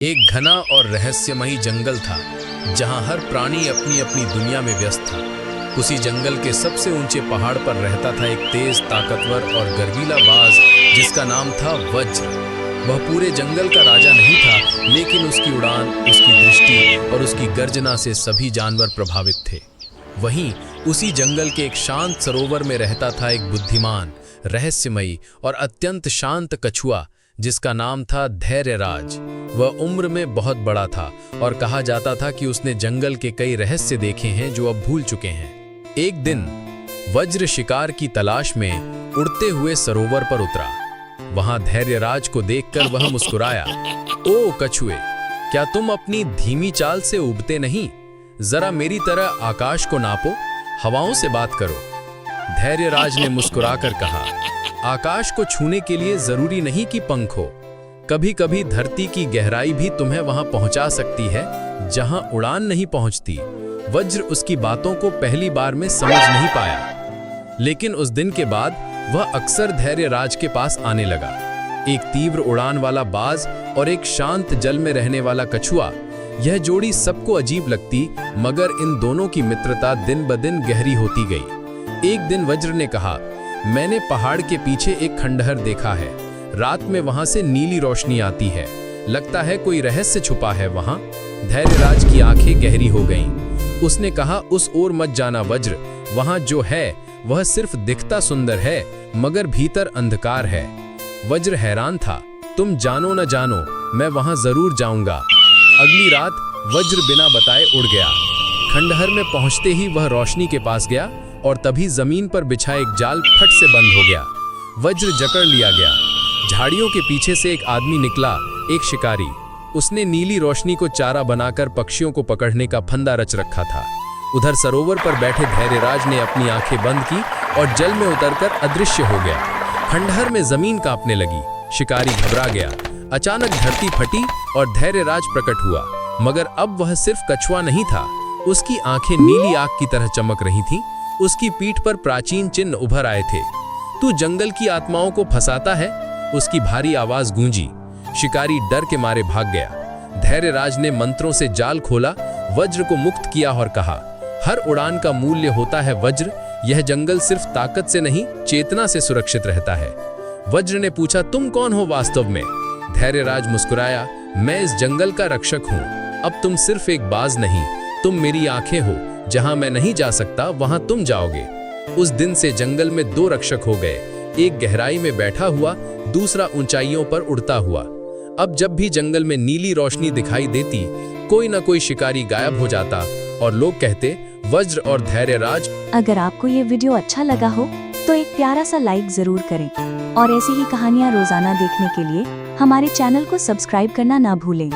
एक घना और रहस्यमयी जंगल था जहां हर प्राणी अपनी अपनी दुनिया में व्यस्त था। उसी जंगल के सबसे ऊंचे पहाड़ पर रहता था एक तेज, ताकतवर और गर्वीला बाज जिसका नाम था वज्र। वह पूरे जंगल का राजा नहीं था, लेकिन उसकी उड़ान, उसकी दृष्टि और उसकी गर्जना से सभी जानवर प्रभावित थे। वहीं उसी जंगल के एक शांत सरोवर में रहता था एक बुद्धिमान, रहस्यमयी और अत्यंत शांत कछुआ जिसका नाम था धैर्यराज। वह उम्र में बहुत बड़ा था और कहा जाता था कि उसने जंगल के कई रहस्य देखे हैं जो अब भूल चुके हैं। एक दिन वज्र शिकार की तलाश में उड़ते हुए सरोवर पर उतरा। वहां धैर्यराज को देखकर वह मुस्कुराया। ओ कछुए, क्या तुम अपनी धीमी चाल से उबते नहीं? जरा मेरी तरह आकाश को नापो, हवाओं से बात करो। धैर्यराज ने मुस्कुराकर कहा, आकाश को छूने के लिए जरूरी नहीं कि पंख हो। कभी कभी धरती की गहराई भी तुम्हें वहां पहुंचा सकती है जहां उड़ान नहीं पहुंचती। वज्र उसकी बातों को पहली बार में समझ नहीं पाया, लेकिन उस दिन के बाद वह अक्सर धैर्यराज के पास आने लगा। एक तीव्र उड़ान वाला बाज और एक शांत जल में रहने वाला कछुआ, यह जोड़ी सबको अजीब लगती, मगर इन दोनों की मित्रता दिन ब दिन गहरी होती गई। एक दिन वज्र ने कहा, मैंने पहाड़ के पीछे एक खंडहर देखा है। रात में वहां से नीली रोशनी आती है, लगता है कोई रहस्य छुपा है वहां। धैर्यराज की आंखें गहरी हो गईं। उसने कहा, उस ओर मत जाना वज्र, वहां जो है वह सिर्फ दिखता सुंदर है, मगर भीतर अंधकार है। वज्र हैरान था, तुम जानो न जानो, मैं वहां जरूर जाऊंगा। अगली रात वज्र बिना बताए उड़ गया। खंडहर में पहुंचते ही वह रोशनी के पास गया और तभी जमीन पर बिछा एक जाल फट से बंद हो गया। वज्र जकड़ लिया गया। झाड़ियों के पीछे से एक आदमी निकला, एक शिकारी। उसने नीली रोशनी को चारा बनाकर पक्षियों को पकड़ने का फंदा रच रखा था। उधर सरोवर पर बैठे धैर्यराज ने अपनी आंखें बंद की और जल में उतरकर अदृश्य हो गया। खंडहर में जमीन कांपने लगी। शिकारी घबरा गया। अचानक धरती फटी और धैर्यराज प्रकट हुआ, मगर अब वह सिर्फ कछुआ नहीं था। उसकी आंखें नीली आग की तरह चमक रही थीं। उसकी पीठ पर प्राचीन चिन्ह उभर आए थे। तू जंगल की आत्माओं को फंसाता है? उसकी भारी आवाज गूंजी। शिकारी डर के मारे भाग गया। धैर्यराज ने मंत्रों से जाल खोला, वज्र को मुक्त किया और कहा, हर उड़ान का मूल्य होता है वज्र। यह जंगल सिर्फ ताकत से नहीं, चेतना से सुरक्षित रहता है। वज्र ने पूछा, तुम कौन हो वास्तव में? धैर्यराज मुस्कुराया, मैं इस जंगल का रक्षक हूँ। अब तुम सिर्फ एक बाज नहीं, तुम मेरी आंखें हो। जहां मैं नहीं जा सकता वहां तुम जाओगे। उस दिन से जंगल में दो रक्षक हो गए, एक गहराई में बैठा हुआ, दूसरा ऊंचाइयों पर उड़ता हुआ। अब जब भी जंगल में नीली रोशनी दिखाई देती, कोई न कोई शिकारी गायब हो जाता और लोग कहते, वज्र और धैर्यराज। अगर आपको ये वीडियो अच्छा लगा हो तो एक प्यारा सा लाइक जरूर करें और ऐसी ही कहानियाँ रोजाना देखने के लिए हमारे चैनल को सब्सक्राइब करना ना भूलें।